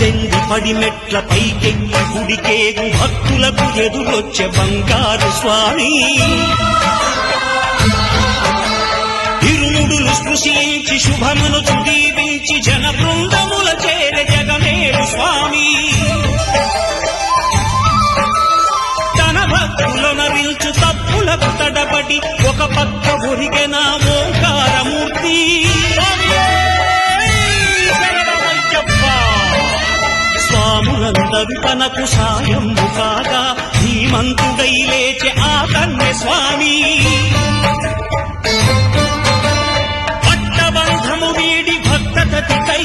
పద్దెనిమిది పడి మెట్ల పైకెక్కి గుడికేగు భక్తులకు ఎదురొచ్చే బంగారు స్వామి ఇరుముడులు స్పృశించి శుభమును దీవించి జన బృందముల చేరే జగమేడు స్వామి తన భక్తులనరించు తప్పులకు తడబడి ఒక పక్క ఒరిగెన ఓంకారమూర్తి స్వాములందరూ తనకు సాయము కాగా ధీమంతుడై లేచే ఆ కన్య స్వామి పట్టబంధము వీడి భక్తతతికై